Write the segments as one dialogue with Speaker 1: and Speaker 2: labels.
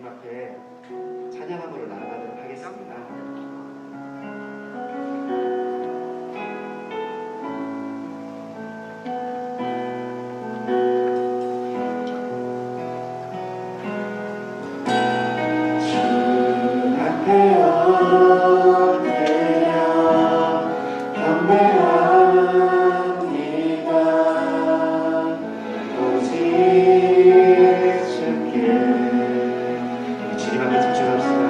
Speaker 1: 앞에 찬양함으로 나아가도록 하겠습니다. 주 앞에 엎드려 경배합니다. 오직 주께 주님 앞에 집중합시다.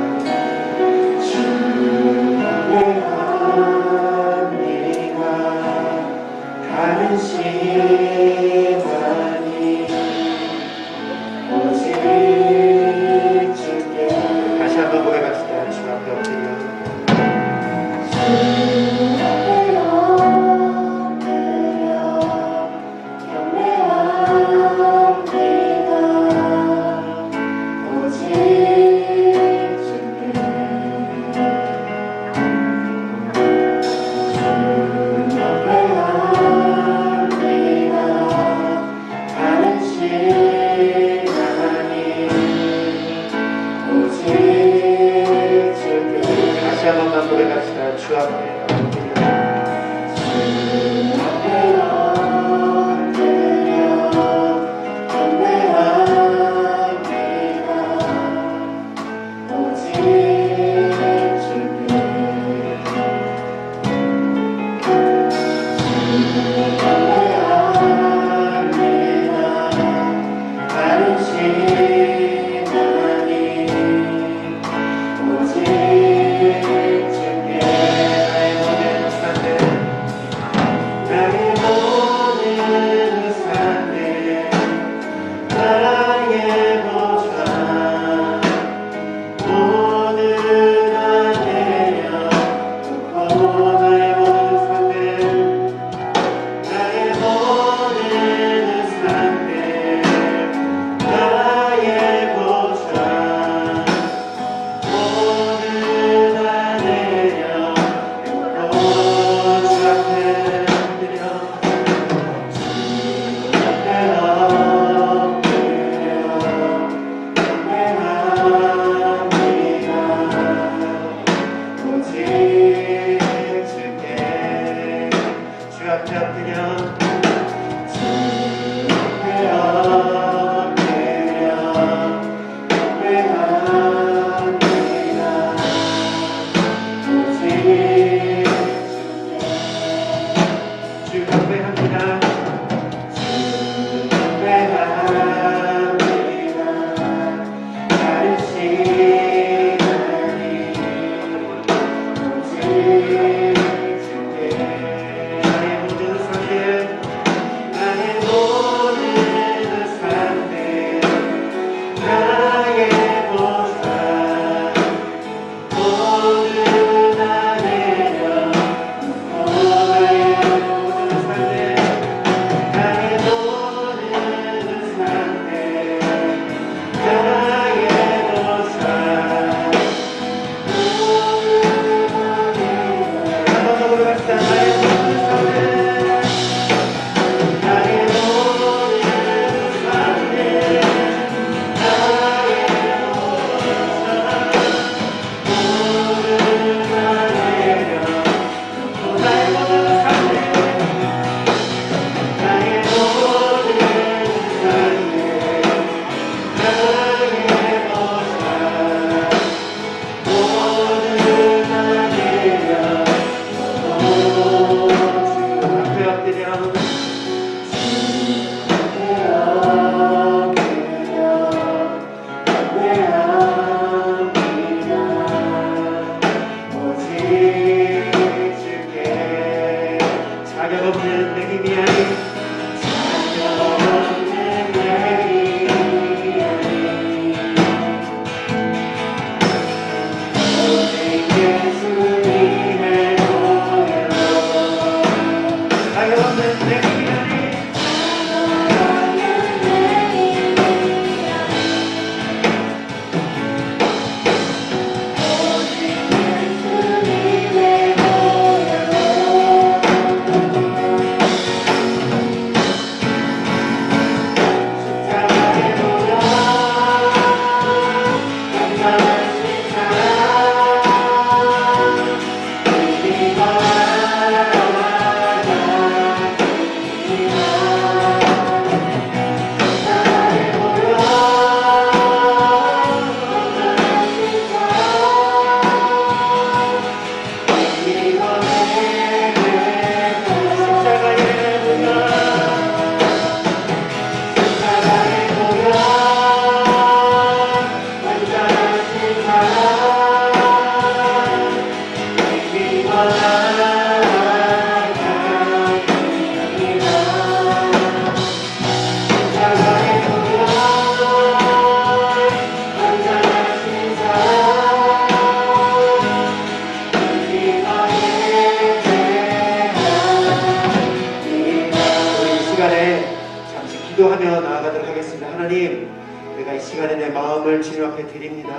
Speaker 1: 내 마음을 주님 앞에 드립니다.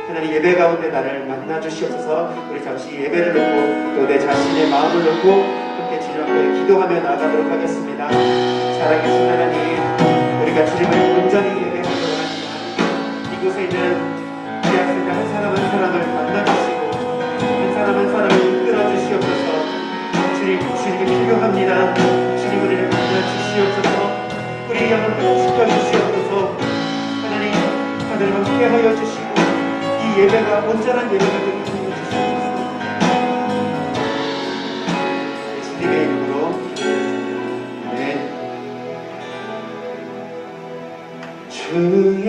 Speaker 1: 하나님 예배 가운데 나를 만나 주시옵소서. 우리 잠시 예배를 놓고 또 내 자신의 마음을 놓고 함께 주님 앞에 기도하며 나아가도록 하겠습니다. 살아계신 하나님, 우리가 주님을 온전히 예배하도록 합니다. 이곳에 있는 우리 학생들 한 사람 한 사람을 만나 주시고 한 사람 한 사람을 이끌어 주시옵소서. 주님이 필요합니다. 주님 우리를 만나 주시옵소서. 우리의 영을 회복시켜 주시옵소서. 하나님 다들 함께 하여 주시고 이 예배가 온전한 예배가 되게 하여 주시옵소서. 주님의 이름으로 기도했습니다. 아멘. 주의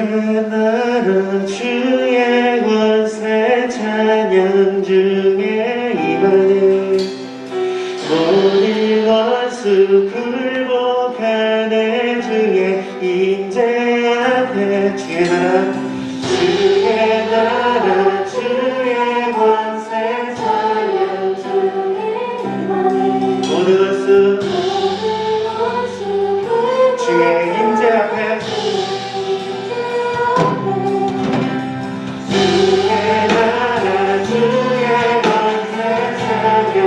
Speaker 1: 나라 주의 권세 찬양 중에 임하네. 모든 원수 굴복하네. 주의 임재 앞에 주의 나라 주의 권세 찬양 중에 임하네. 모든 원수 주의 임재 앞에 주의 나라 주의 권세 찬양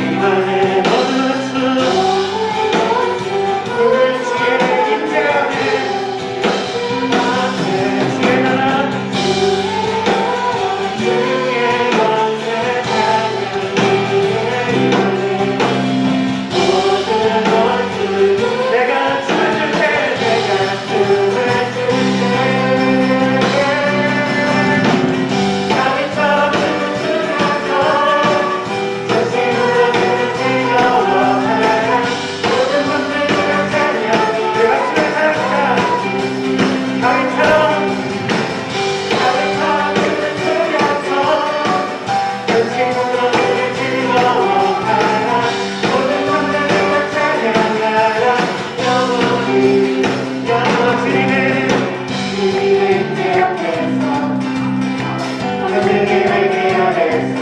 Speaker 1: 임하네. 모든 원수 주의 임재 앞에 주의 나라 주의 권세 찬양 임하네. 모든 원수 내가 춤을 출 때 내가 춤을 출 때 가비처럼 춤을 추면서 전심으로 그를 즐거워하라. 모든 분들을 찬양 내가 춤을 사랑한다. 가비처럼 춤을 추면서 전심으로 그를 즐거워하라. 모든 분들을 찬양하라. 영원히 주님의 제 앞에서 하늘의 날개 아래서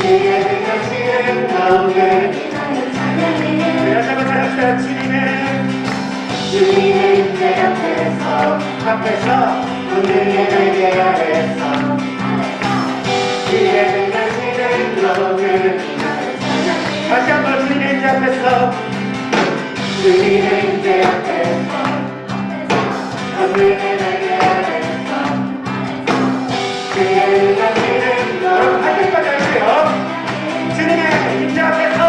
Speaker 1: 주의 능하시는 가운데 다시 한번 찬양합시다. 주님의 제 앞에서 하늘의 날개 아래서 주의 능하시는 가운데 다시 한번 주님의 제 앞에서 주님의 제 앞에서 하늘의 날개 아래서 주의 능하시는 여러분 할 때까지 하세요. 주님의 임재 앞에서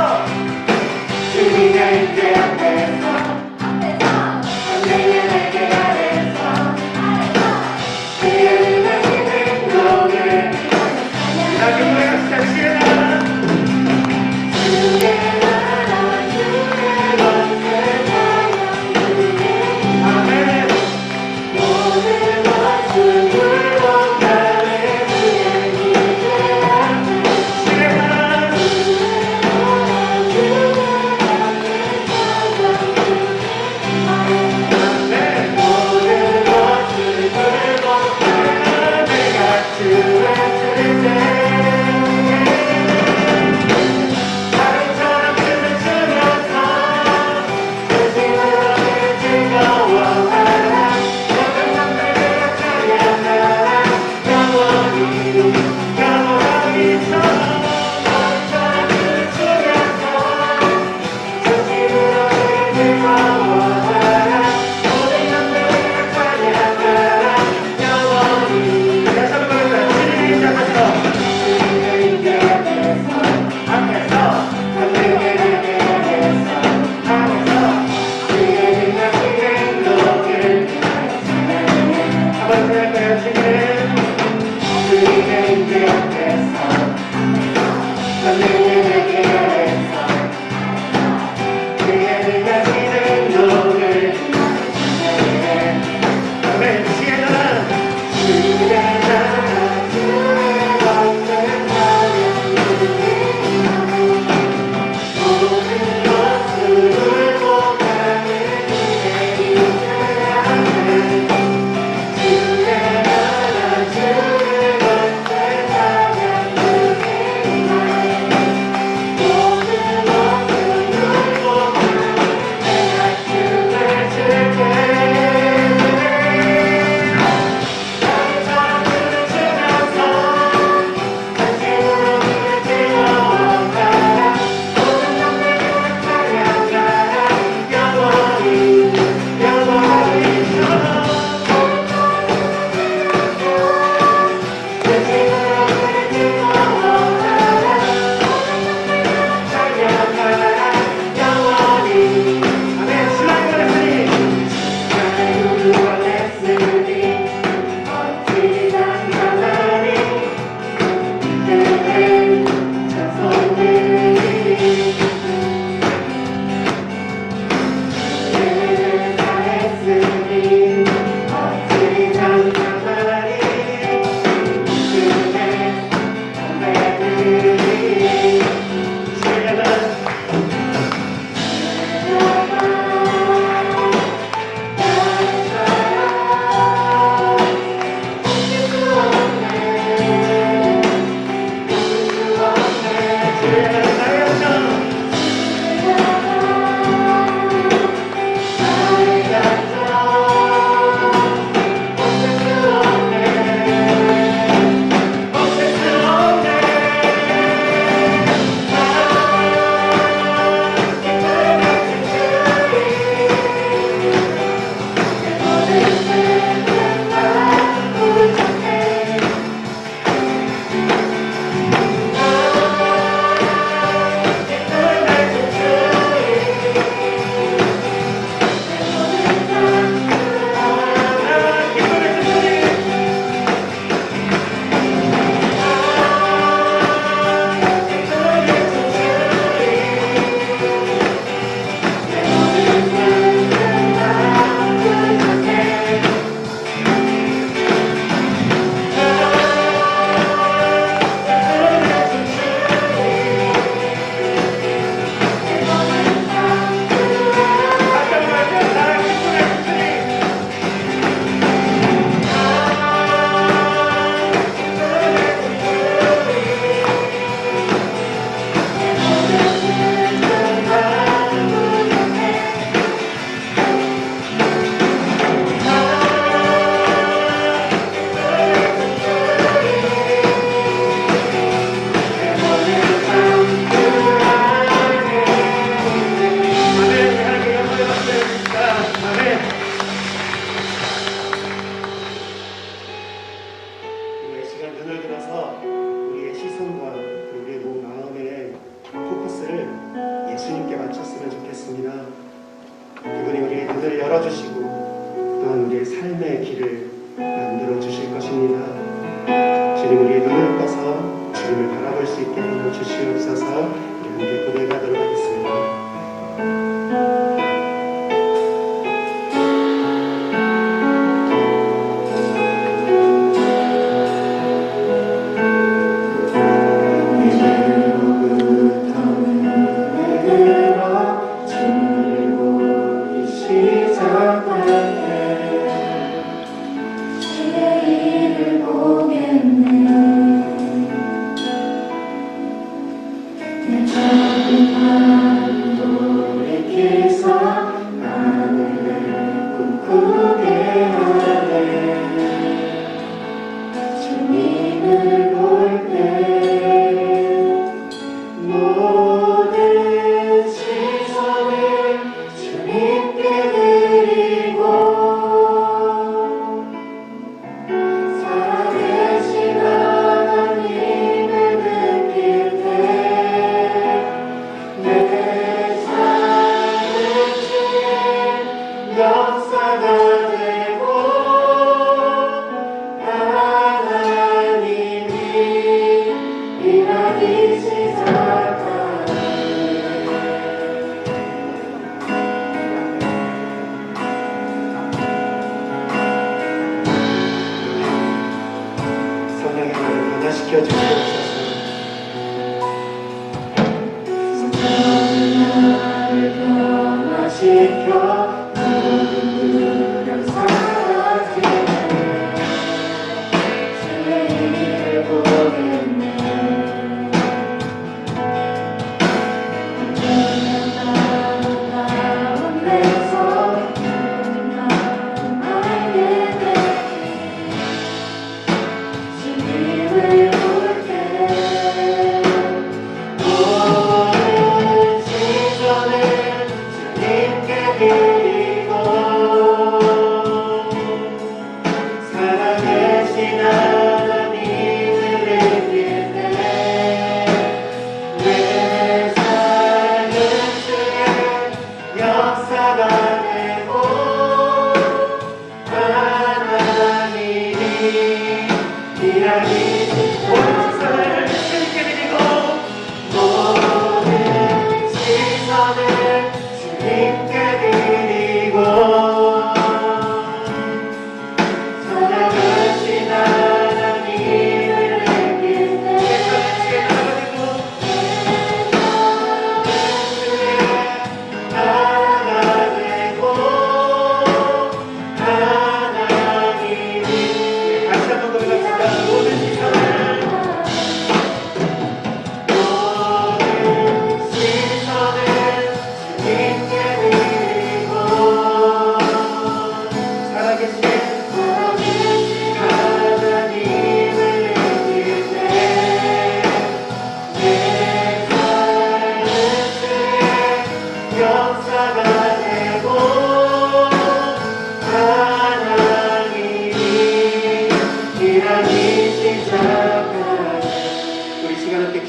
Speaker 1: 주님의 임재 앞에서 하늘의 날개 아래서 주의 능하시는 가운데 자, 기도해갑시다. 주의 나라 주의 나라 주의 권세 찬양 아멘. 삶의 길을 만들어 주실 것입니다. 주님, 우리의 눈을 떠서 주님을 바라볼 수 있게 하여 주시옵소서. 우리 함께 고백하도록 하겠습니다.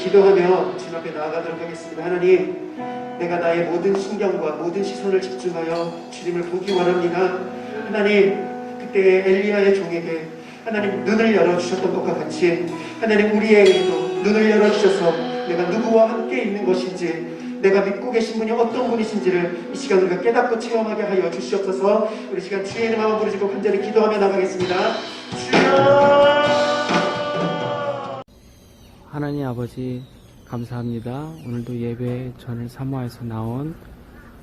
Speaker 1: 기도하며 주님 앞에 나아가도록 하겠습니다. 하나님, 내가 나의 모든 신경과 모든 시선을 집중하여 주님을 보기 원합니다. 하나님, 그때 엘리야의 종에게 하나님 눈을 열어주셨던 것과 같이 하나님 우리에게도 눈을 열어주셔서 내가 누구와 함께 있는 것인지, 내가 믿고 계신 분이 어떤 분이신지를 이 시간 우리가 깨닫고 체험하게 하여 주시옵소서. 우리 시간 주의 이름 한번 부르시고 간절히 기도하며 나가겠습니다. 주여!
Speaker 2: 하나님 아버지, 감사합니다. 오늘도 예배 전을 사모해서 나온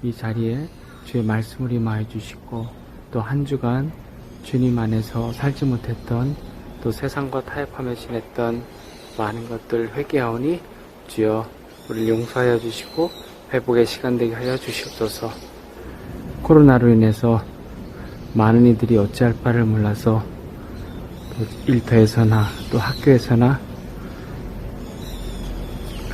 Speaker 2: 이 자리에 주의 말씀을 임하여 주시고, 또 한 주간 주님 안에서 살지 못했던, 또 세상과 타협하며 지냈던 많은 것들 회개하오니 주여 우리를 용서하여 주시고 회복의 시간 되게 하여 주시옵소서. 코로나로 인해서 많은 이들이 어찌할 바를 몰라서 또 일터에서나 또 학교에서나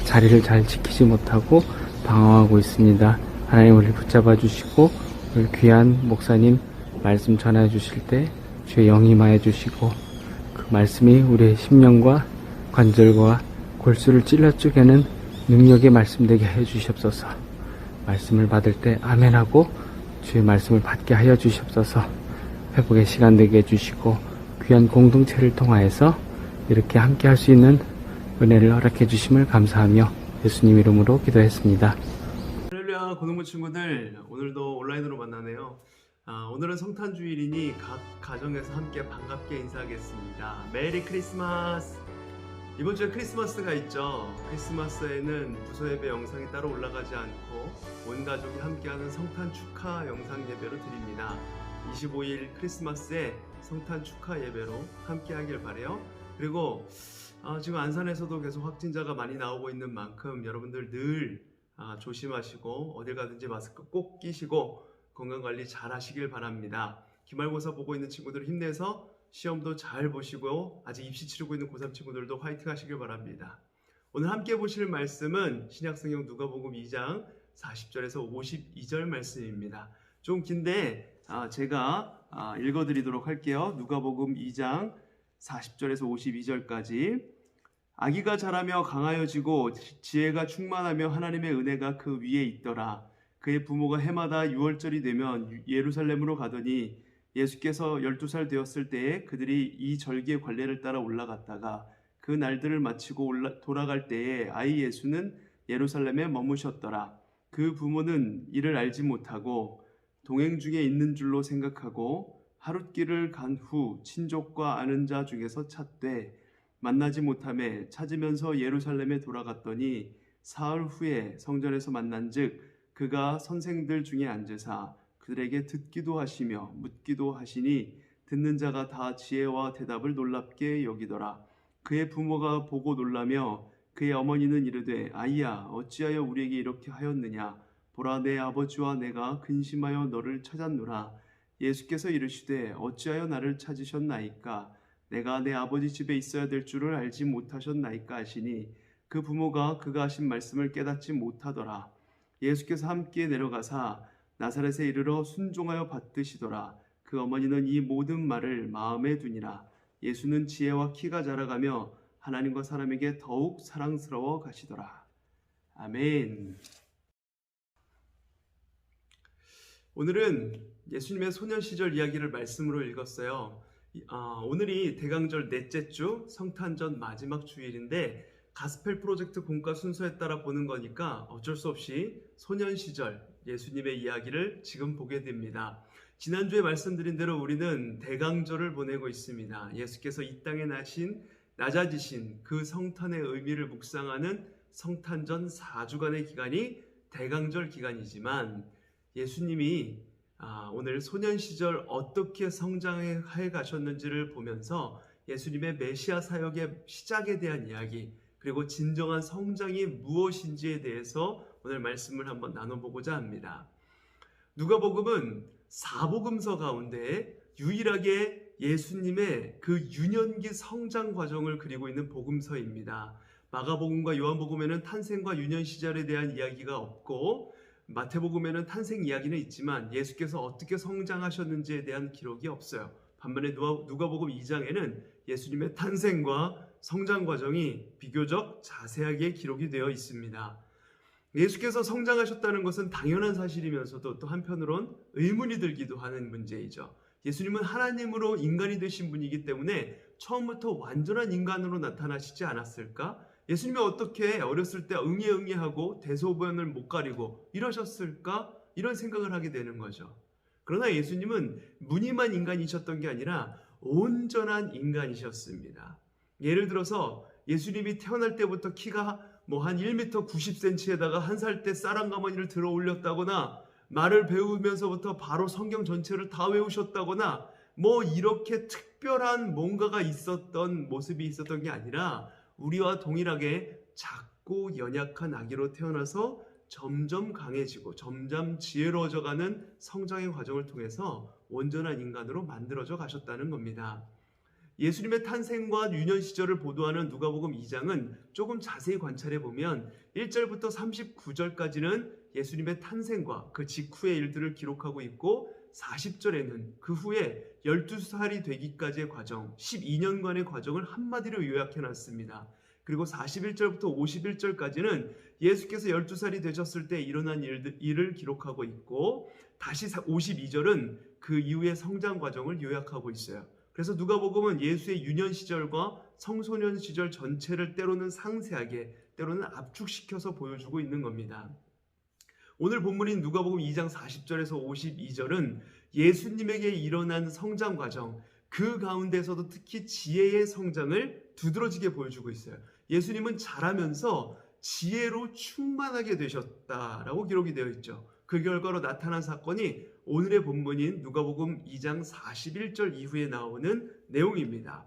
Speaker 2: 자리를 잘 지키지 못하고 방황하고 있습니다. 하나님 우리를 붙잡아 주시고, 우리 귀한 목사님 말씀 전해 주실 때 주의 영이 임하여 주시고, 그 말씀이 우리의 심령과 관절과 골수를 찔러 쪼개는 능력의 말씀 되게 해 주시옵소서. 말씀을 받을 때 아멘하고 주의 말씀을 받게 하여 주시옵소서. 회복의 시간 되게 해주시고 귀한 공동체를 통하여서 이렇게 함께 할 수 있는 은혜를 허락해 주심을 감사하며 예수님 이름으로 기도했습니다.
Speaker 3: 할렐루야, 고등부 친구들, 오늘도 온라인으로 만나네요. 오늘은 성탄주일이니 각 가정에서 함께 반갑게 인사하겠습니다. 메리 크리스마스! 이번 주에 크리스마스가 있죠. 크리스마스에는 부서 예배 영상이 따로 올라가지 않고 온 가족이 함께하는 성탄 축하 영상 예배로 드립니다. 25일 크리스마스에 성탄 축하 예배로 함께하길 바래요. 그리고 지금 안산에서도 계속 확진자가 많이 나오고 있는 만큼 여러분들 늘 조심하시고 어딜 가든지 마스크 꼭 끼시고 건강관리 잘 하시길 바랍니다. 기말고사 보고 있는 친구들 힘내서 시험도 잘 보시고 아직 입시 치르고 있는 고3 친구들도 화이팅 하시길 바랍니다. 오늘 함께 보실 말씀은 신약성경 누가복음 2장 40절에서 52절 말씀입니다. 좀 긴데 제가 읽어드리도록 할게요. 누가복음 2장 40절에서 52절까지. 아기가 자라며 강하여지고 지혜가 충만하며 하나님의 은혜가 그 위에 있더라. 그의 부모가 해마다 유월절이 되면 예루살렘으로 가더니 예수께서 12살 되었을 때에 그들이 이 절기의 관례를 따라 올라갔다가 그 날들을 마치고 돌아갈 때에 아이 예수는 예루살렘에 머무셨더라. 그 부모는 이를 알지 못하고 동행 중에 있는 줄로 생각하고 하룻길을 간 후 친족과 아는 자 중에서 찾되 만나지 못하매 찾으면서 예루살렘에 돌아갔더니 사흘 후에 성전에서 만난즉 그가 선생들 중에 앉으사 그들에게 듣기도 하시며 묻기도 하시니 듣는 자가 다 지혜와 대답을 놀랍게 여기더라. 그의 부모가 보고 놀라며 그의 어머니는 이르되 아이야 어찌하여 우리에게 이렇게 하였느냐 보라 내 아버지와 내가 근심하여 너를 찾았노라. 예수께서 이르시되 어찌하여 나를 찾으셨나이까 내가 내 아버지 집에 있어야 될 줄을 알지 못하셨나이까 하시니 그 부모가 그가 하신 말씀을 깨닫지 못하더라. 예수께서 함께 내려가사 나사렛에 이르러 순종하여 받드시더라. 그 어머니는 이 모든 말을 마음에 두니라. 예수는 지혜와 키가 자라가며 하나님과 사람에게 더욱 사랑스러워 가시더라. 아멘. 오늘은 예수님의 소년 시절 이야기를 말씀으로 읽었어요. 오늘이 대강절 넷째 주 성탄전 마지막 주일인데 가스펠 프로젝트 공과 순서에 따라 보는 거니까 어쩔 수 없이 소년 시절 예수님의 이야기를 지금 보게 됩니다. 지난주에 말씀드린 대로 우리는 대강절을 보내고 있습니다. 예수께서 이 땅에 낮아지신 그 성탄의 의미를 묵상하는 성탄전 4주간의 기간이 대강절 기간이지만 예수님이 오늘 소년 시절 어떻게 성장해 가셨는지를 보면서 예수님의 메시아 사역의 시작에 대한 이야기 그리고 진정한 성장이 무엇인지에 대해서 오늘 말씀을 한번 나눠보고자 합니다. 누가복음은 사복음서 가운데 유일하게 예수님의 그 유년기 성장 과정을 그리고 있는 복음서입니다. 마가복음과 요한복음에는 탄생과 유년 시절에 대한 이야기가 없고 마태복음에는 탄생 이야기는 있지만 예수께서 어떻게 성장하셨는지에 대한 기록이 없어요. 반면에 누가복음 2장에는 예수님의 탄생과 성장 과정이 비교적 자세하게 기록이 되어 있습니다. 예수께서 성장하셨다는 것은 당연한 사실이면서도 또 한편으론 의문이 들기도 하는 문제이죠. 예수님은 하나님으로 인간이 되신 분이기 때문에 처음부터 완전한 인간으로 나타나시지 않았을까? 예수님이 어떻게 어렸을 때 응애응애하고 대소변을 못 가리고 이러셨을까? 이런 생각을 하게 되는 거죠. 그러나 예수님은 무늬만 인간이셨던 게 아니라 온전한 인간이셨습니다. 예를 들어서 예수님이 태어날 때부터 키가 한 1m 90cm에다가 한 살 때 쌀한가마니를 들어 올렸다거나 말을 배우면서부터 바로 성경 전체를 다 외우셨다거나 이렇게 특별한 뭔가가 있었던 모습이 있었던 게 아니라 우리와 동일하게 작고 연약한 아기로 태어나서 점점 강해지고 점점 지혜로워져가는 성장의 과정을 통해서 온전한 인간으로 만들어져 가셨다는 겁니다. 예수님의 탄생과 유년 시절을 보도하는 누가복음 2장은 조금 자세히 관찰해 보면 1절부터 39절까지는 예수님의 탄생과 그 직후의 일들을 기록하고 있고 40절에는 그 후에 12살이 되기까지의 과정, 12년간의 과정을 한마디로 요약해 놨습니다. 그리고 41절부터 51절까지는 예수께서 12살이 되셨을 때 일어난 일을 기록하고 있고, 다시 52절은 그 이후의 성장 과정을 요약하고 있어요. 그래서 누가복음은 예수의 유년 시절과 청소년 시절 전체를 때로는 상세하게, 때로는 압축시켜서 보여주고 있는 겁니다. 오늘 본문인 누가복음 2장 40절에서 52절은 예수님에게 일어난 성장 과정, 그 가운데서도 특히 지혜의 성장을 두드러지게 보여주고 있어요. 예수님은 자라면서 지혜로 충만하게 되셨다라고 기록이 되어 있죠. 그 결과로 나타난 사건이 오늘의 본문인 누가복음 2장 41절 이후에 나오는 내용입니다.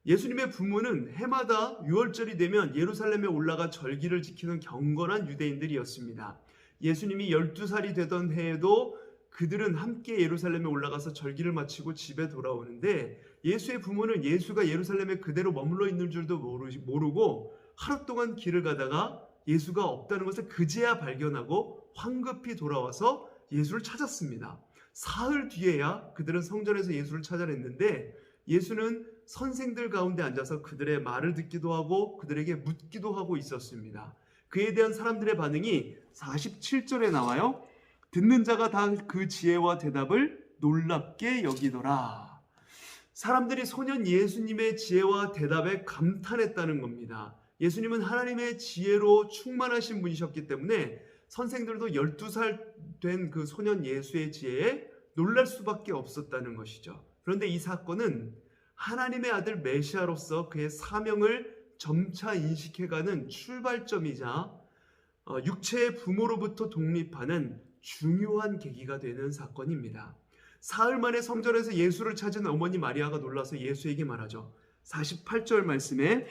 Speaker 3: 예수님의 부모는 해마다 6월절이 되면 예루살렘에 올라가 절기를 지키는 경건한 유대인들이었습니다. 예수님이 12살이 되던 해에도 그들은 함께 예루살렘에 올라가서 절기를 마치고 집에 돌아오는데, 예수의 부모는 예수가 예루살렘에 그대로 머물러 있는 줄도 모르고 하루 동안 길을 가다가 예수가 없다는 것을 그제야 발견하고 황급히 돌아와서 예수를 찾았습니다. 사흘 뒤에야 그들은 성전에서 예수를 찾아냈는데, 예수는 선생들 가운데 앉아서 그들의 말을 듣기도 하고 그들에게 묻기도 하고 있었습니다. 그에 대한 사람들의 반응이 47절에 나와요. 듣는 자가 다 그 지혜와 대답을 놀랍게 여기더라. 사람들이 소년 예수님의 지혜와 대답에 감탄했다는 겁니다. 예수님은 하나님의 지혜로 충만하신 분이셨기 때문에 선생들도 12살 된 그 소년 예수의 지혜에 놀랄 수밖에 없었다는 것이죠. 그런데 이 사건은 하나님의 아들 메시아로서 그의 사명을 점차 인식해가는 출발점이자 육체의 부모로부터 독립하는 중요한 계기가 되는 사건입니다. 사흘 만에 성전에서 예수를 찾은 어머니 마리아가 놀라서 예수에게 말하죠. 48절 말씀에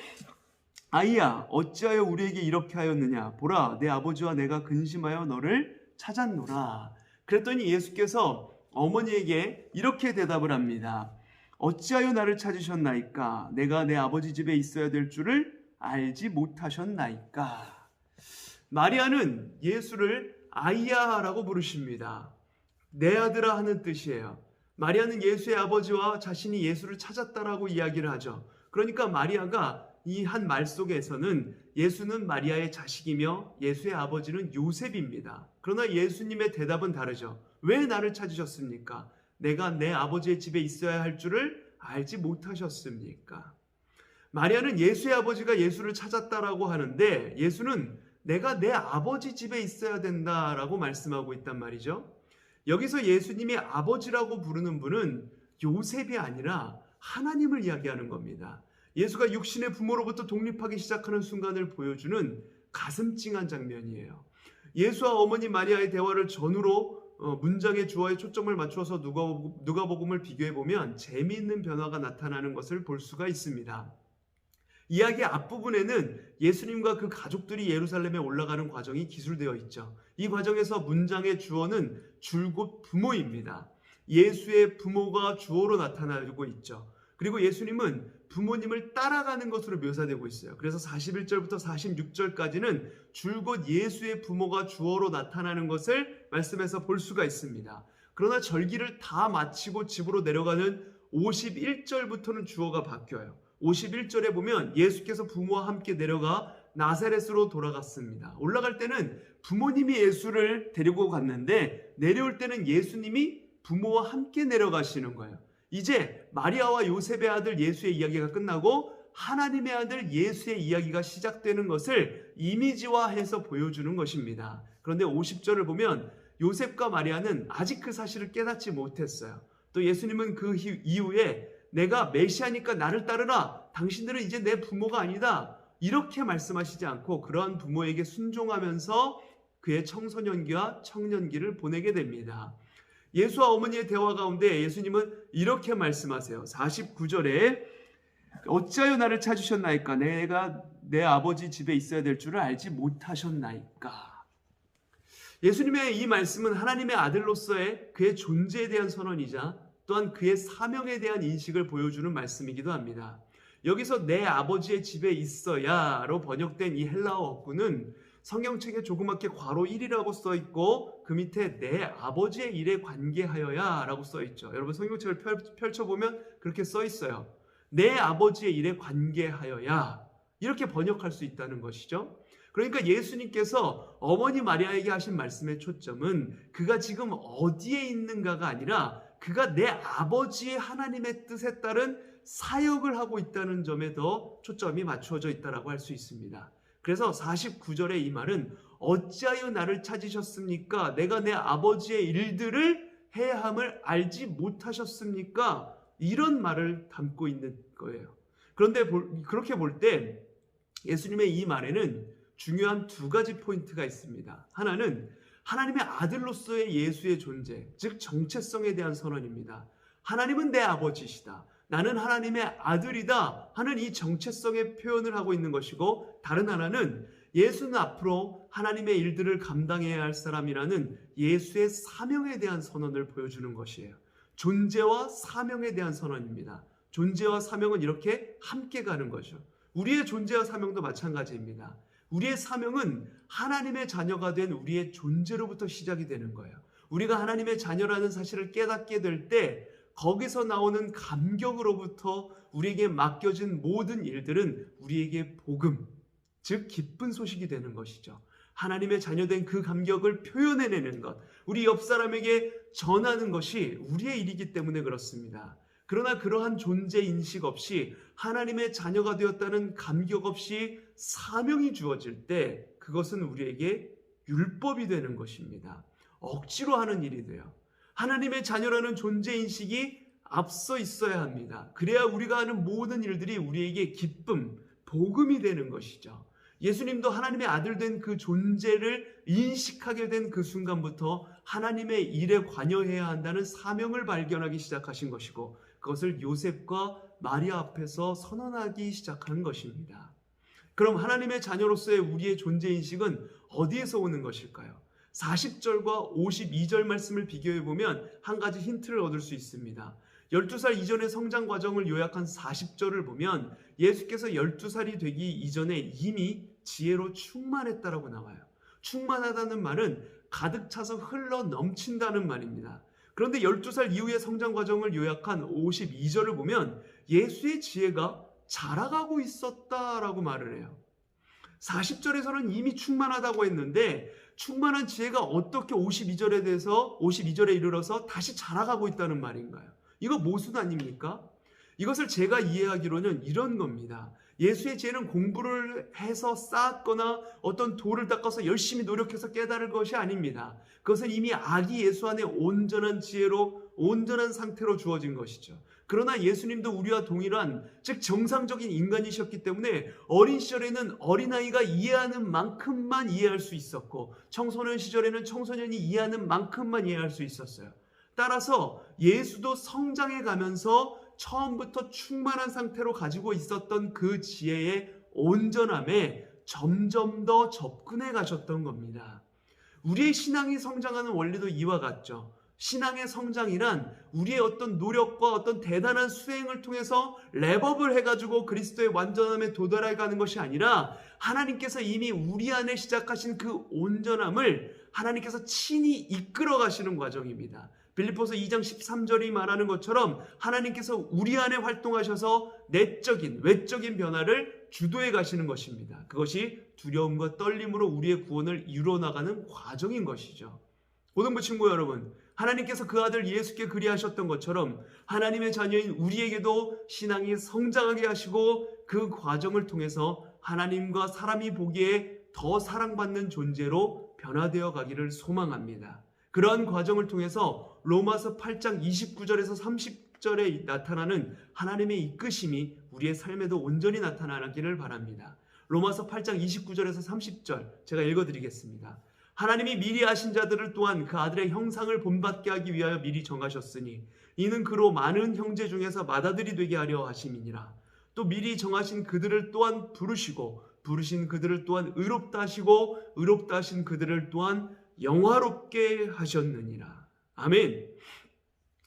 Speaker 3: 아이야, 어찌하여 우리에게 이렇게 하였느냐? 보라, 내 아버지와 내가 근심하여 너를 찾았노라. 그랬더니 예수께서 어머니에게 이렇게 대답을 합니다. 어찌하여 나를 찾으셨나이까? 내가 내 아버지 집에 있어야 될 줄을 알지 못하셨나이까? 마리아는 예수를 아이야라고 부르십니다. 내 아들아 하는 뜻이에요. 마리아는 예수의 아버지와 자신이 예수를 찾았다라고 이야기를 하죠. 그러니까 마리아가 이 한 말 속에서는 예수는 마리아의 자식이며 예수의 아버지는 요셉입니다. 그러나 예수님의 대답은 다르죠. 왜 나를 찾으셨습니까? 내가 내 아버지의 집에 있어야 할 줄을 알지 못하셨습니까? 마리아는 예수의 아버지가 예수를 찾았다라고 하는데, 예수는 내가 내 아버지 집에 있어야 된다라고 말씀하고 있단 말이죠. 여기서 예수님이 아버지라고 부르는 분은 요셉이 아니라 하나님을 이야기하는 겁니다. 예수가 육신의 부모로부터 독립하기 시작하는 순간을 보여주는 가슴 찡한 장면이에요. 예수와 어머니 마리아의 대화를 전후로 문장의 주어에 초점을 맞추어서 누가복음을 비교해보면 재미있는 변화가 나타나는 것을 볼 수가 있습니다. 이야기 앞부분에는 예수님과 그 가족들이 예루살렘에 올라가는 과정이 기술되어 있죠. 이 과정에서 문장의 주어는 줄곧 부모입니다. 예수의 부모가 주어로 나타나고 있죠. 그리고 예수님은 부모님을 따라가는 것으로 묘사되고 있어요. 그래서 41절부터 46절까지는 줄곧 예수의 부모가 주어로 나타나는 것을 말씀에서 볼 수가 있습니다. 그러나 절기를 다 마치고 집으로 내려가는 51절부터는 주어가 바뀌어요. 51절에 보면 예수께서 부모와 함께 내려가 나사렛으로 돌아갔습니다. 올라갈 때는 부모님이 예수를 데리고 갔는데, 내려올 때는 예수님이 부모와 함께 내려가시는 거예요. 이제 마리아와 요셉의 아들 예수의 이야기가 끝나고 하나님의 아들 예수의 이야기가 시작되는 것을 이미지화해서 보여주는 것입니다. 그런데 50절을 보면 요셉과 마리아는 아직 그 사실을 깨닫지 못했어요. 또 예수님은 그 이후에 내가 메시아니까 나를 따르라, 당신들은 이제 내 부모가 아니다, 이렇게 말씀하시지 않고 그러한 부모에게 순종하면서 그의 청소년기와 청년기를 보내게 됩니다. 예수와 어머니의 대화 가운데 예수님은 이렇게 말씀하세요. 49절에 어찌하여 나를 찾으셨나이까? 내가 내 아버지 집에 있어야 될 줄을 알지 못하셨나이까? 예수님의 이 말씀은 하나님의 아들로서의 그의 존재에 대한 선언이자 또한 그의 사명에 대한 인식을 보여주는 말씀이기도 합니다. 여기서 내 아버지의 집에 있어야로 번역된 이 헬라어 어구는 성경책에 조그맣게 괄호 1이라고 써있고 그 밑에 내 아버지의 일에 관계하여야 라고 써있죠. 여러분 성경책을 펼쳐보면 그렇게 써있어요. 내 아버지의 일에 관계하여야, 이렇게 번역할 수 있다는 것이죠. 그러니까 예수님께서 어머니 마리아에게 하신 말씀의 초점은 그가 지금 어디에 있는가가 아니라 그가 내 아버지의 하나님의 뜻에 따른 사역을 하고 있다는 점에 더 초점이 맞추어져 있다고 할 수 있습니다. 그래서 49절의 이 말은 어찌하여 나를 찾으셨습니까? 내가 내 아버지의 일들을 해야 함을 알지 못하셨습니까? 이런 말을 담고 있는 거예요. 그런데 그렇게 볼 때 예수님의 이 말에는 중요한 두 가지 포인트가 있습니다. 하나는 하나님의 아들로서의 예수의 존재, 즉 정체성에 대한 선언입니다. 하나님은 내 아버지시다. 나는 하나님의 아들이다 하는 이 정체성의 표현을 하고 있는 것이고, 다른 하나는 예수는 앞으로 하나님의 일들을 감당해야 할 사람이라는 예수의 사명에 대한 선언을 보여주는 것이에요. 존재와 사명에 대한 선언입니다. 존재와 사명은 이렇게 함께 가는 거죠. 우리의 존재와 사명도 마찬가지입니다. 우리의 사명은 하나님의 자녀가 된 우리의 존재로부터 시작이 되는 거예요. 우리가 하나님의 자녀라는 사실을 깨닫게 될 때 거기서 나오는 감격으로부터 우리에게 맡겨진 모든 일들은 우리에게 복음, 즉 기쁜 소식이 되는 것이죠. 하나님의 자녀된 그 감격을 표현해내는 것, 우리 옆 사람에게 전하는 것이 우리의 일이기 때문에 그렇습니다. 그러나 그러한 존재 인식 없이 하나님의 자녀가 되었다는 감격 없이 사명이 주어질 때 그것은 우리에게 율법이 되는 것입니다. 억지로 하는 일이 돼요. 하나님의 자녀라는 존재 인식이 앞서 있어야 합니다. 그래야 우리가 하는 모든 일들이 우리에게 기쁨, 복음이 되는 것이죠. 예수님도 하나님의 아들 된 그 존재를 인식하게 된 그 순간부터 하나님의 일에 관여해야 한다는 사명을 발견하기 시작하신 것이고, 그것을 요셉과 마리아 앞에서 선언하기 시작한 것입니다. 그럼 하나님의 자녀로서의 우리의 존재 인식은 어디에서 오는 것일까요? 40절과 52절 말씀을 비교해 보면 한 가지 힌트를 얻을 수 있습니다. 12살 이전의 성장 과정을 요약한 40절을 보면 예수께서 12살이 되기 이전에 이미 지혜로 충만했다라고 나와요. 충만하다는 말은 가득 차서 흘러 넘친다는 말입니다. 그런데 12살 이후의 성장 과정을 요약한 52절을 보면 예수의 지혜가 자라가고 있었다라고 말을 해요. 40절에서는 이미 충만하다고 했는데 충만한 지혜가 어떻게 52절에 이르러서 다시 자라가고 있다는 말인가요? 이거 모순 아닙니까? 이것을 제가 이해하기로는 이런 겁니다. 예수의 지혜는 공부를 해서 쌓았거나 어떤 돌을 닦아서 열심히 노력해서 깨달을 것이 아닙니다. 그것은 이미 아기 예수 안에 온전한 지혜로, 온전한 상태로 주어진 것이죠. 그러나 예수님도 우리와 동일한, 즉 정상적인 인간이셨기 때문에 어린 시절에는 어린아이가 이해하는 만큼만 이해할 수 있었고, 청소년 시절에는 청소년이 이해하는 만큼만 이해할 수 있었어요. 따라서 예수도 성장해 가면서 처음부터 충만한 상태로 가지고 있었던 그 지혜의 온전함에 점점 더 접근해 가셨던 겁니다. 우리의 신앙이 성장하는 원리도 이와 같죠. 신앙의 성장이란 우리의 어떤 노력과 어떤 대단한 수행을 통해서 랩업을 해가지고 그리스도의 완전함에 도달해 가는 것이 아니라 하나님께서 이미 우리 안에 시작하신 그 온전함을 하나님께서 친히 이끌어 가시는 과정입니다. 빌립보서 2장 13절이 말하는 것처럼 하나님께서 우리 안에 활동하셔서 내적인, 외적인 변화를 주도해 가시는 것입니다. 그것이 두려움과 떨림으로 우리의 구원을 이루어나가는 과정인 것이죠. 고등부 친구 여러분, 하나님께서 그 아들 예수께 그리하셨던 것처럼 하나님의 자녀인 우리에게도 신앙이 성장하게 하시고 그 과정을 통해서 하나님과 사람이 보기에 더 사랑받는 존재로 변화되어 가기를 소망합니다. 그러한 과정을 통해서 로마서 8장 29절에서 30절에 나타나는 하나님의 이끄심이 우리의 삶에도 온전히 나타나기를 바랍니다. 로마서 8장 29절에서 30절 제가 읽어드리겠습니다. 하나님이 미리 아신 자들을 또한 그 아들의 형상을 본받게 하기 위하여 미리 정하셨으니 이는 그로 많은 형제 중에서 맏아들이 되게 하려 하심이니라. 또 미리 정하신 그들을 또한 부르시고 부르신 그들을 또한 의롭다 하시고 의롭다 하신 그들을 또한 영화롭게 하셨느니라. 아멘.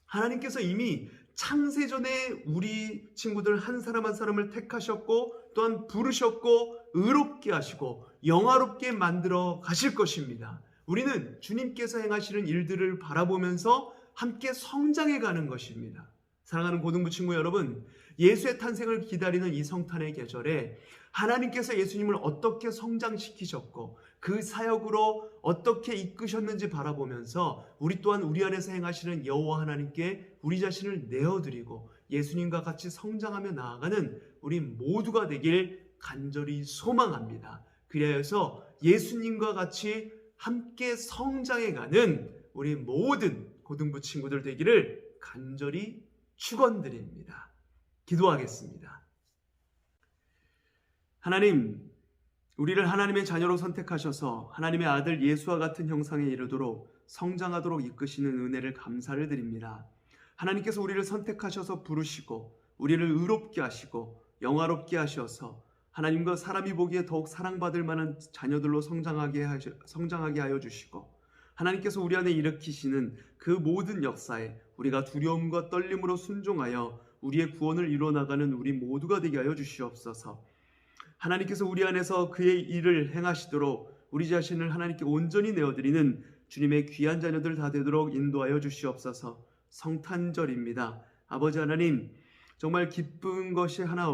Speaker 3: 하나님께서 이미 창세전에 우리 친구들 한 사람 한 사람을 택하셨고 또한 부르셨고 의롭게 하시고 영화롭게 만들어 가실 것입니다. 우리는 주님께서 행하시는 일들을 바라보면서 함께 성장해 가는 것입니다. 사랑하는 고등부 친구 여러분, 예수의 탄생을 기다리는 이 성탄의 계절에 하나님께서 예수님을 어떻게 성장시키셨고 그 사역으로 어떻게 이끄셨는지 바라보면서 우리 또한 우리 안에서 행하시는 여호와 하나님께 우리 자신을 내어드리고 예수님과 같이 성장하며 나아가는 우리 모두가 되길 간절히 소망합니다. 그래서 예수님과 같이 함께 성장해가는 우리 모든 고등부 친구들 되기를 간절히 축원드립니다. 기도하겠습니다. 하나님, 우리를 하나님의 자녀로 선택하셔서 하나님의 아들 예수와 같은 형상에 이르도록 성장하도록 이끄시는 은혜를 감사를 드립니다. 하나님께서 우리를 선택하셔서 부르시고 우리를 의롭게 하시고 영화롭게 하셔서 하나님과 사람이 보기에 더욱 사랑받을 만한 자녀들로 성장하게 하여 주시고 하나님께서 우리 안에 일으키시는 그 모든 역사에 우리가 두려움과 떨림으로 순종하여 우리의 구원을 이루어나가는 우리 모두가 되게 하여 주시옵소서. 하나님께서 우리 안에서 그의 일을 행하시도록 우리 자신을 하나님께 온전히 내어드리는 주님의 귀한 자녀들 다 되도록 인도하여 주시옵소서. 성탄절입니다. 아버지 하나님, 정말 기쁜 것이 하나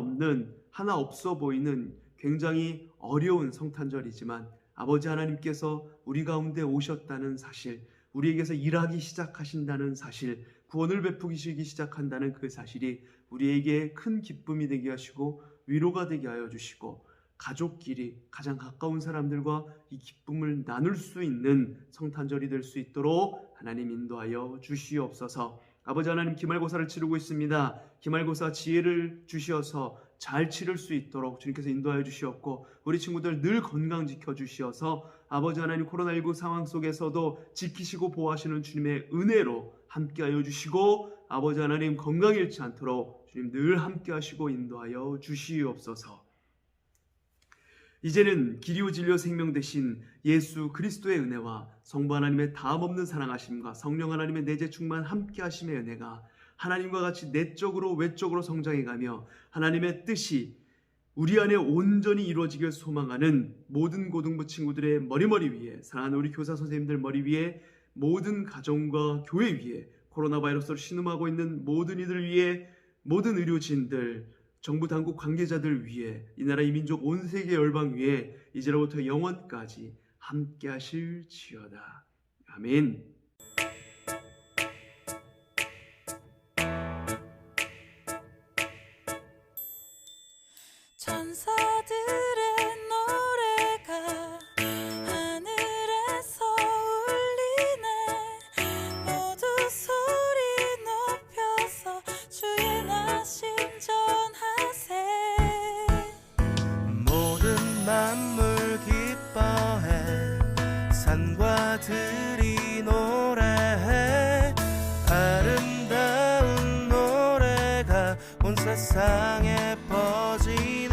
Speaker 3: 없어 보이는 굉장히 어려운 성탄절이지만 아버지 하나님께서 우리 가운데 오셨다는 사실, 우리에게서 일하기 시작하신다는 사실, 구원을 베푸시기 시작한다는 그 사실이 우리에게 큰 기쁨이 되게 하시고 위로가 되게 하여 주시고 가족끼리 가장 가까운 사람들과 이 기쁨을 나눌 수 있는 성탄절이 될 수 있도록 하나님 인도하여 주시옵소서. 아버지 하나님, 기말고사를 치르고 있습니다. 기말고사 지혜를 주시어서 잘 치를 수 있도록 주님께서 인도하여 주시옵고 우리 친구들 늘 건강 지켜주시어서 아버지 하나님, 코로나19 상황 속에서도 지키시고 보호하시는 주님의 은혜로 함께하여 주시고 아버지 하나님, 건강 잃지 않도록 주님 늘 함께하시고 인도하여 주시옵소서. 이제는 길이요 진리요 생명 되신 예수 그리스도의 은혜와 성부 하나님의 다함없는 사랑하심과 성령 하나님의 내재 충만 함께하심의 은혜가 하나님과 같이 내적으로 외적으로 성장해가며 하나님의 뜻이 우리 안에 온전히 이루어지길 소망하는 모든 고등부 친구들의 머리 위에, 사랑하는 우리 교사 선생님들 머리 위에, 모든 가정과 교회 위에, 코로나 바이러스로 신음하고 있는 모든 이들 위에, 모든 의료진들, 정부 당국 관계자들 위에, 이 나라 이 민족 온 세계 열방 위에 이제로부터 영원까지 함께 하실지어다. 아멘.
Speaker 4: 천사들의 노래가 하늘에서 울리네. 모두 소리 높여서 주의 나심 전하세.
Speaker 5: 모든 만물 기뻐해 산과 들이 노래해. 아름다운 노래가 온 세상에 퍼지